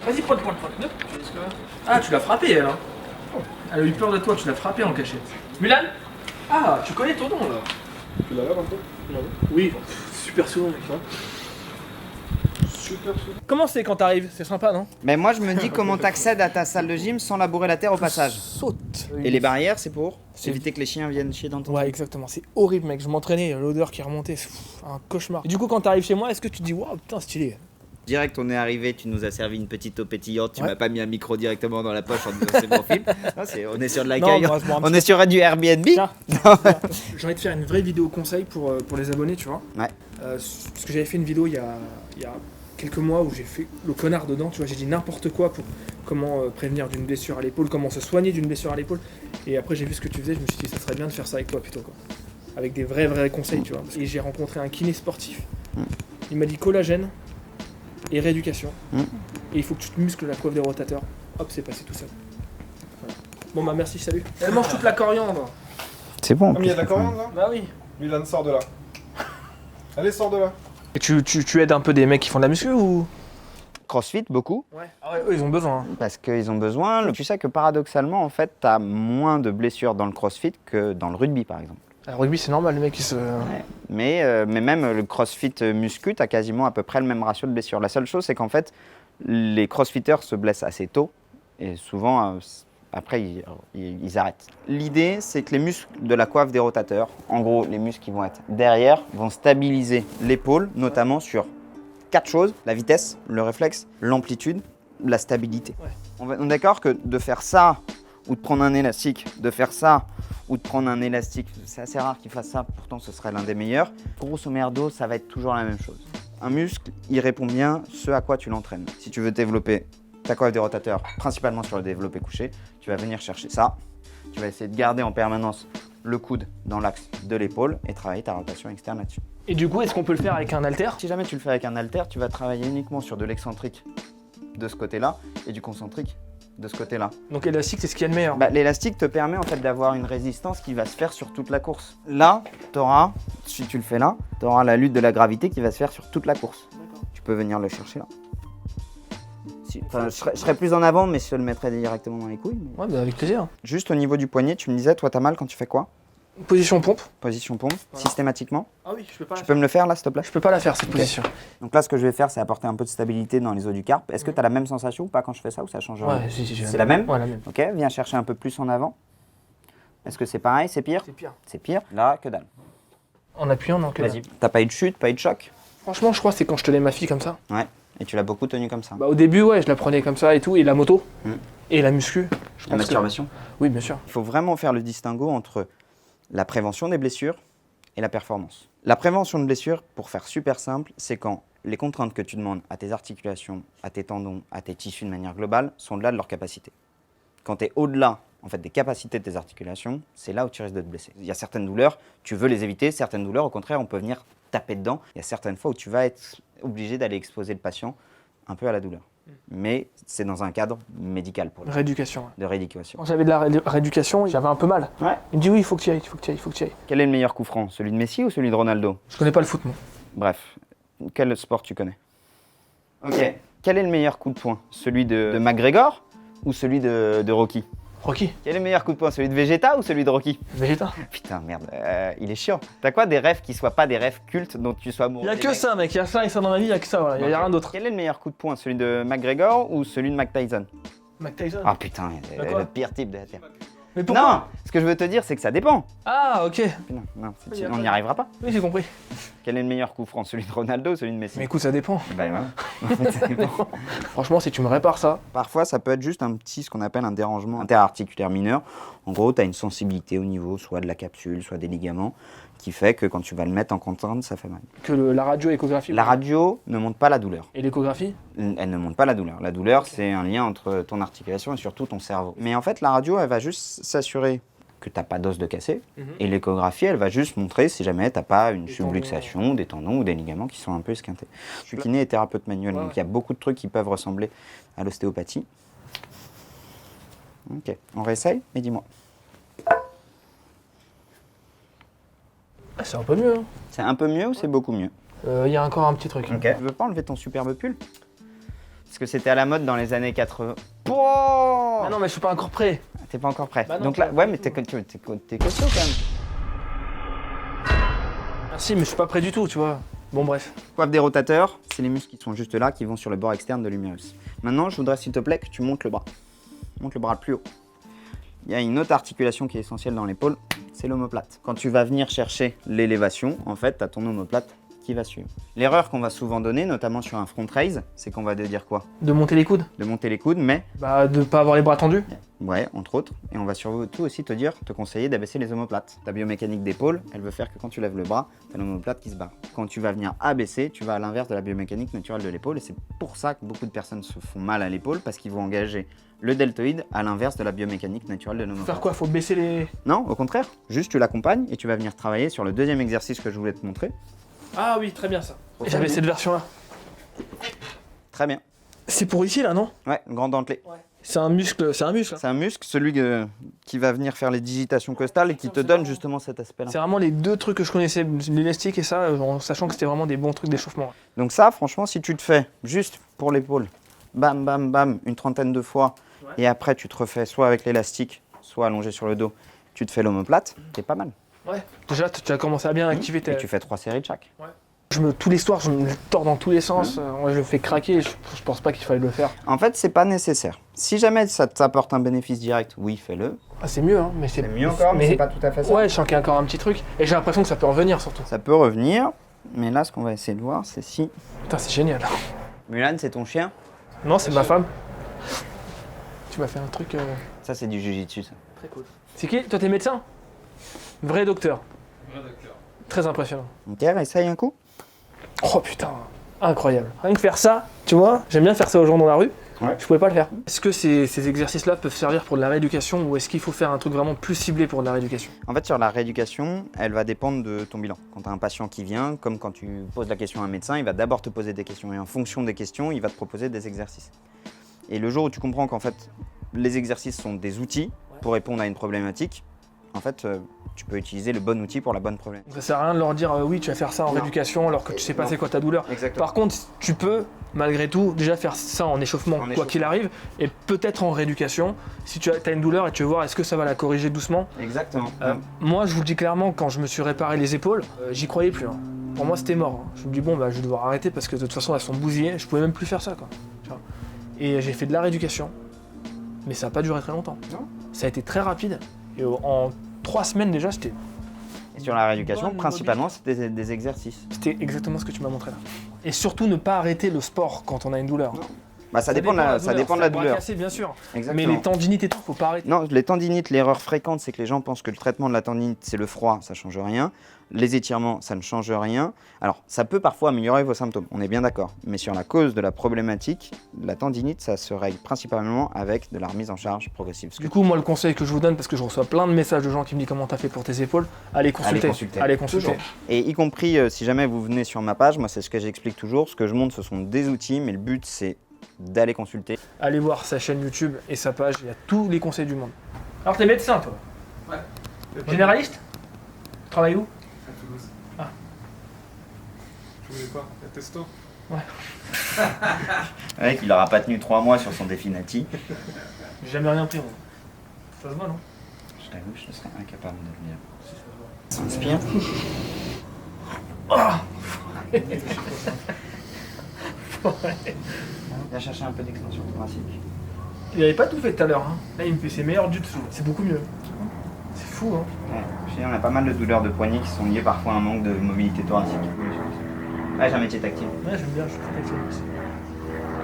Vas-y, pointe. Ah, tu l'as frappé, elle, hein. Elle a eu peur de toi, tu l'as frappé en cachette. Mulan. Ah, tu connais ton nom, là. Tu l'as là, un peu? Oui, super souvent, mec. Hein. Super souvent. Comment c'est quand t'arrives? C'est sympa, non? Mais moi je me dis comment t'accèdes à ta salle de gym sans labourer la terre au passage. Saute. Et les barrières c'est pour C'est- éviter que les chiens viennent chier dans ton... Ouais, exactement. C'est horrible, mec. Je m'entraînais, l'odeur qui remontait, c'est un cauchemar. Et du coup, quand t'arrives chez moi, est-ce que tu te dis, waouh, putain, stylé? Direct on est arrivé, tu nous as servi une petite eau pétillante, tu Ouais. m'as pas mis un micro directement dans la poche en disant c'est bon film. Non, on est sur de Non, l'accueil, bah, je bois un on petit est sur du Airbnb. Tiens. J'ai envie de faire une vraie vidéo conseil pour les abonnés, tu vois. Ouais. Parce que j'avais fait une vidéo il y a quelques mois où j'ai fait le connard dedans, tu vois. J'ai dit n'importe quoi pour comment prévenir d'une blessure à l'épaule, comment se soigner d'une blessure à l'épaule. Et après, j'ai vu ce que tu faisais, je me suis dit, ça serait bien de faire ça avec toi plutôt, quoi. Avec des vrais conseils, tu vois. Et j'ai rencontré un kiné sportif. Il m'a dit collagène et rééducation. Et il faut que tu te muscles la coiffe des rotateurs. Hop, c'est passé tout seul. Voilà. Bon, bah merci, salut. Elle mange toute la coriandre. C'est bon. Ah, mais il y a de la coriandre là? Bah oui. Mulan, sors de là. Allez, sors de là. Et tu aides un peu des mecs qui font de la muscu ou? Crossfit beaucoup, Ouais. Ah ouais, eux, ils ont besoin. Hein. parce qu'ils ont besoin. Tu sais que paradoxalement en fait t'as moins de blessures dans le crossfit que dans le rugby par exemple. Le rugby, c'est normal, les mecs, ils se. Ouais. Mais même le crossfit muscu, t'as quasiment à peu près le même ratio de blessures. La seule chose, c'est qu'en fait, les crossfitters se blessent assez tôt et souvent, après, ils arrêtent. L'idée, c'est que les muscles de la coiffe des rotateurs, en gros, les muscles qui vont être derrière, vont stabiliser l'épaule, notamment sur 4 choses, la vitesse, le réflexe, l'amplitude, la stabilité. Ouais. On est d'accord que de faire ça, ou de prendre un élastique, de faire ça, ou de prendre un élastique, c'est assez rare qu'ils fassent ça, pourtant ce serait l'un des meilleurs. Grosso merdo, ça va être toujours la même chose. Un muscle, il répond bien ce à quoi tu l'entraînes. Si tu veux développer ta coiffe des rotateurs, principalement sur le développé couché, tu vas venir chercher ça. Tu vas essayer de garder en permanence le coude dans l'axe de l'épaule et travailler ta rotation externe là-dessus. Et du coup, est-ce qu'on peut le faire avec un haltère? Si jamais tu le fais avec un haltère, tu vas travailler uniquement sur de l'excentrique de ce côté-là et du concentrique de ce côté-là. Donc élastique, c'est ce qu'il y a de meilleur. Bah, l'élastique te permet en fait d'avoir une résistance qui va se faire sur toute la course. Là, si tu le fais là, tu auras la lutte de la gravité qui va se faire sur toute la course. Tu peux venir le chercher là. Je serais plus en avant, mais je te le mettrais directement dans les couilles. Mais... Ouais, bah avec plaisir. Juste au niveau du poignet, tu me disais, toi, t'as mal quand tu fais quoi? Position pompe. Position pompe, Voilà. systématiquement. Ah oui, je peux pas Tu peux me le faire là, s'il te plaît? Je peux pas la faire, cette Ok. position. Donc là, ce que je vais faire, c'est apporter un peu de stabilité dans les os du carpe. Est-ce que tu as la même sensation ou pas quand je fais ça, ou ça change rien? Ouais, si, C'est la même? Ouais, la même. Ok, viens chercher un peu plus en avant. Est-ce que c'est pareil, c'est pire? C'est pire. C'est pire. Là, que dalle. En appuyant, non, que Vas-y. T'as pas eu de chute, pas eu de choc? Franchement, je crois que c'est quand je tenais ma fille comme ça. Ouais. Et tu l'as beaucoup tenu comme ça. Bah au début, ouais, je la prenais comme ça et tout, et la moto, Mm. et la muscu. Je La pense masturbation. Oui, bien sûr. Il faut vraiment faire le distinguo entre la prévention des blessures et la performance. La prévention de blessures, pour faire super simple, c'est quand les contraintes que tu demandes à tes articulations, à tes tendons, à tes tissus de manière globale, sont au-delà de leur capacité. Quand tu es au-delà en fait, des capacités de tes articulations, c'est là où tu risques de te blesser. Il y a certaines douleurs, tu veux les éviter, certaines douleurs, au contraire, on peut venir taper dedans. Il y a certaines fois où tu vas être obligé d'aller exposer le patient un peu à la douleur. Mais c'est dans un cadre médical pour lui, Rééducation. Ouais. de rééducation. Quand j'avais de la rééducation, j'avais un peu mal. Ouais. Il me dit oui, il faut que tu y ailles, il faut que tu y ailles, il faut que tu y ailles. Quel est le meilleur coup franc? Celui de Messi ou celui de Ronaldo? Je connais pas le foot, moi. Bref, quel sport tu connais? Ok. Quel est le meilleur coup de poing? Celui de McGregor ou celui de Rocky? Rocky, Quel est le meilleur coup de poing? Celui de Vegeta ou celui de Rocky? Vegeta. Putain, merde, il est chiant. T'as quoi des rêves qui soient pas des rêves cultes dont tu sois amoureux? Il y a des que mecs ça, mec, il y a ça et ça dans ma vie, il y a que ça, voilà, il y a rien d'autre. Quel est le meilleur coup de poing? Celui de McGregor ou celui de Mike Tyson? Mike Tyson. Ah putain, Bah quoi le pire type de la Terre. Mais pourquoi? Non, ce que je veux te dire, c'est que ça dépend. Ah, ok. Non, Oui, y a on pas- n'y arrivera pas. Oui, j'ai compris. Quel est le meilleur coup franc? Celui de Ronaldo ou celui de Messi? Mais écoute, ça dépend. Bah, voilà. En fait, ça dépend. Franchement, si tu me répares ça, Parfois, ça peut être juste un petit, ce qu'on appelle un dérangement interarticulaire mineur. En gros, tu as une sensibilité au niveau soit de la capsule, soit des ligaments, qui fait que quand tu vas le mettre en contrainte, ça fait mal. que la radio-échographie. La radio ne montre pas la douleur. Et l'échographie? Elle ne montre pas la douleur. La douleur, c'est un lien entre ton articulation et surtout ton cerveau. Mais en fait, la radio, elle va juste s'assurer que tu n'as pas d'os de cassé. Et l'échographie, elle va juste montrer si jamais tu n'as pas une subluxation, des tendons ou des ligaments qui sont un peu esquintés. Je suis kiné et thérapeute manuel, donc il y a beaucoup de trucs qui peuvent ressembler à l'ostéopathie. Ok, on réessaye et dis-moi. Ah, c'est un peu mieux. Hein. C'est un peu mieux ou c'est beaucoup mieux? Il y a encore un petit truc. Ok. Tu veux pas enlever ton superbe pull? Parce que c'était à la mode dans les années 80. Ah non, mais je suis pas encore prêt. T'es pas encore prêt. Bah non, Donc pas là, ouais, mais du t'es costaud quand même. Merci, mais je suis pas prêt du tout, tu vois. Bon, bref. Coiffe des rotateurs, c'est les muscles qui sont juste là, qui vont sur le bord externe de l'humérus. Maintenant, je voudrais s'il te plaît que tu montes le bras. Monte le bras le plus haut. Il y a une autre articulation qui est essentielle dans l'épaule, c'est l'omoplate. Quand tu vas venir chercher l'élévation, en fait, tu as ton omoplate qui va suivre. L'erreur qu'on va souvent donner, notamment sur un front raise, c'est qu'on va te dire quoi? De monter les coudes? De monter les coudes, mais... Bah, de pas avoir les bras tendus? Ouais, entre autres. Et on va surtout aussi te conseiller d'abaisser les omoplates. Ta biomécanique d'épaule, elle veut faire que quand tu lèves le bras, tu as l'omoplate qui se barre. Quand tu vas venir abaisser, tu vas à l'inverse de la biomécanique naturelle de l'épaule. Et c'est pour ça que beaucoup de personnes se font mal à l'épaule, parce qu'ils vont engager le deltoïde à l'inverse de la biomécanique naturelle de l'omoplate. Faire quoi? Faut baisser les... Non, au contraire. Juste tu l'accompagnes et tu vas venir travailler sur le deuxième exercice que je voulais te montrer. Ah oui, très bien ça. Faut J'avais faire cette version-là. Très bien. C'est pour ici, là, non? Ouais, le grand dentelé. C'est un muscle, hein. C'est un muscle, celui qui va venir faire les digitations costales et qui te donne justement cet aspect-là. C'est vraiment les deux trucs que je connaissais, l'élastique et ça, en sachant que c'était vraiment des bons trucs d'échauffement. Donc ça, franchement, si tu te fais juste pour l'épaule, bam, bam, bam, une trentaine de fois, et après tu te refais soit avec l'élastique, soit allongé sur le dos, tu te fais l'omoplate, c'est pas mal. Ouais. Déjà, tu as commencé à bien activer tes... Et tu fais 3 séries de chaque. Tous les soirs, je me tords dans tous les sens. Je le fais craquer. Je pense pas qu'il fallait le faire. En fait, c'est pas nécessaire. Si jamais ça t'apporte un bénéfice direct, oui, fais-le. Ah, c'est mieux, hein. Mais C'est mieux encore, mais c'est pas tout à fait ça. Ouais, je sens qu'il y a encore un petit truc. Et j'ai l'impression que ça peut revenir surtout. Ça peut revenir, mais là, ce qu'on va essayer de voir, c'est si... Putain, c'est génial. Mulan, c'est ton chien? Non, c'est ma femme. Tu m'as fait un truc... Ça, c'est du jujitsu, ça. Très cool. C'est qui? Toi, t'es médecin? Vrai docteur. Vrai docteur. Très impressionnant. Ok, essaye un coup. Oh putain, incroyable. Rien que faire ça, tu vois, j'aime bien faire ça aux gens dans la rue. Ouais. Je pouvais pas le faire. Est-ce que ces exercices-là peuvent servir pour de la rééducation ou est-ce qu'il faut faire un truc vraiment plus ciblé pour de la rééducation? En fait, sur la rééducation, elle va dépendre de ton bilan. Quand tu as un patient qui vient, comme quand tu poses la question à un médecin, il va d'abord te poser des questions et en fonction des questions, il va te proposer des exercices. Et le jour où tu comprends qu'en fait, les exercices sont des outils pour répondre à une problématique, en fait, tu peux utiliser le bon outil pour la bonne problématique. Ça sert à rien de leur dire oui, tu vas faire ça en Non. rééducation alors que tu sais pas Non. c'est quoi ta douleur. Exactement. Par contre, tu peux malgré tout déjà faire ça en échauffement, quoi qu'il arrive, et peut-être en rééducation si tu as une douleur et tu veux voir est-ce que ça va la corriger doucement. Exactement. Moi, je vous le dis clairement, quand je me suis réparé les épaules, j'y croyais plus. Hein. Pour moi, c'était mort. Hein. Je me dis bon, bah, je vais devoir arrêter parce que de toute façon, elles sont bousillées. Je pouvais même plus faire ça, quoi. Tu vois. Et j'ai fait de la rééducation, mais ça n'a pas duré très longtemps. Non. Ça a été très rapide. Et en 3 semaines déjà, c'était Et sur la rééducation, bonne principalement, c'était des exercices. exactement ce que tu m'as montré là. Et surtout, ne pas arrêter le sport quand on a une douleur. Non. Bah, ça dépend de la douleur. Casser, bien sûr. Exactement. Mais les tendinites et tout, faut pas arrêter. Non, les tendinites, l'erreur fréquente, c'est que les gens pensent que le traitement de la tendinite, c'est le froid, ça change rien. Les étirements, ça ne change rien. Alors, ça peut parfois améliorer vos symptômes, on est bien d'accord. Mais sur la cause de la problématique, la tendinite, ça se règle principalement avec de la remise en charge progressive. Du coup, moi, le conseil que je vous donne, parce que je reçois plein de messages de gens qui me disent comment t'as fait pour tes épaules, allez consulter. Allez consulter. Toujours. Et y compris, si jamais vous venez sur ma page, moi, c'est ce que j'explique toujours. Ce que je montre, ce sont des outils, mais le but, c'est d'aller consulter. Allez voir sa chaîne YouTube et sa page, il y a tous les conseils du monde. Alors, t'es médecin, toi? Ouais. Généraliste? Tu travailles où? À Toulouse. Ah. Tu voulais quoi? La testo? Le mec, il aura pas tenu 3 mois sur son défi Nati. J'ai jamais rien pris, moi. Ça se voit, non? Je t'avoue, je serais incapable de le dire. Si, ça se voit. Inspire. Viens chercher un peu d'extension thoracique. Il avait pas tout fait tout à l'heure. Hein. Là, il me fait ses meilleurs du dessous. C'est beaucoup mieux. C'est fou, hein. Ouais, je sais, on a pas mal de douleurs de poignet qui sont liées parfois à un manque de mobilité thoracique. Ouais, j'ai un métier tactile. Ouais, j'aime bien, je suis très tactile aussi.